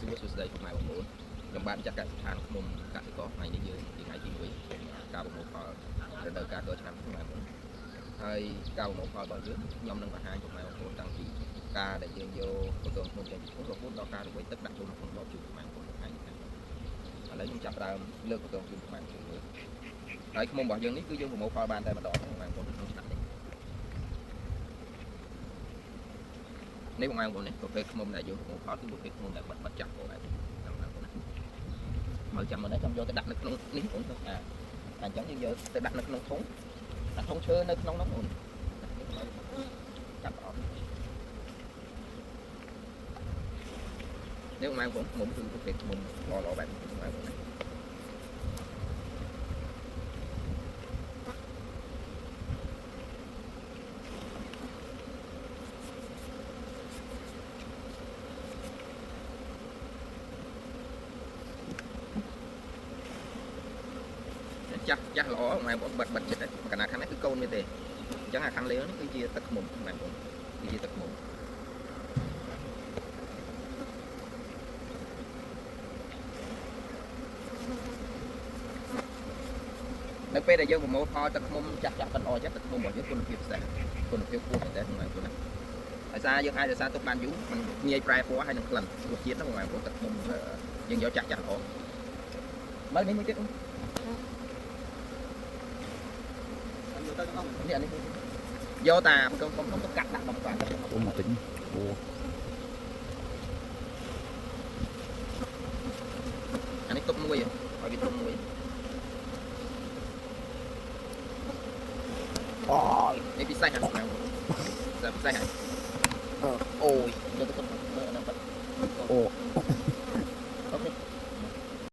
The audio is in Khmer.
សួរសួស្តីពុកម៉ែបងប្អូនខ្ញុំបានចាត់ការស្ថានក្នុងកសិករថ្ងៃនេះយើងថ្ងៃទី1ការប្រមូលផលរដូវកាលចូលឆ្នាំពុកម៉ែបងប្អូនហើយការប្រមូលផលរបស់យើងខ្ញុំនឹងបង្ហាញពុកម៉ែបងប្អូនតាំងពីការដែលយើងយកបកងក្នុងចេញរហូតដល់ការរំបីទឹកដាក់ចូលក្នុងដបជូនពុកម៉ែបងប្អូនថ្ងៃនេះឥឡូវខ្ញុំចាប់ផ្ដើមលើកបកងជូនពុកម៉ែបងប្អូនហើយខ្មុំរបស់យើងនេះគឺយើងប្រមូលផលបានតែម្ដងពុកម៉ែបងប្អូនក្នុងឆ្នាំនេះនេះបងប្អូននេះប្រភេទខ្មុំដែលយើងប្រមូលផលគឺប្រភេទខ្មុំដែលបិទចាស់បងប្អូនមកចាំមកនេះខ្ញុំយកទៅដាក់នៅក្នុងនេះបងប្អូនអញ្ចឹងយើងយកទៅដាក់នៅក្នុងធុងដាក់ធុងឈើនៅក្នុងនោះបងចាប់អស់នេះបងប្អូនខ្មុំគឺប្រភេទខ្មុំល្អបែបនេះបងប្អូនចាស់ល្អបងប្អូនបិទចិត្តកណាខាងនេះគឺកូនមែនទេអញ្ចឹងអាខាងលើនេះគឺជាទឹកខ្មុំបងប្អូនគឺជាទឹកខ្មុំនៅពេលដែលយើងប្រមូលផលទឹកខ្មុំចាស់បន្តចាស់ទឹកខ្មុំរបស់យើងគុណភាពពិសេសគុណភាពខ្ពស់មែនទេបងប្អូនហើយសារយើងអាចរក្សាទុកបានយូរมันងាយប្រែពណ៌ហើយនឹងក្លិនរសជាតិហ្នឹងបងប្អូនទឹកខ្មុំយើងយកចាស់ល្អមើលនេះមួយទៀតនេះអានេះយកតាកុំទៅកាត់ដាក់បំផ្លាញអូមកទិញអូអានេះទុកមួយឲ្យវាទុកមួយអូនេះពិសេសណា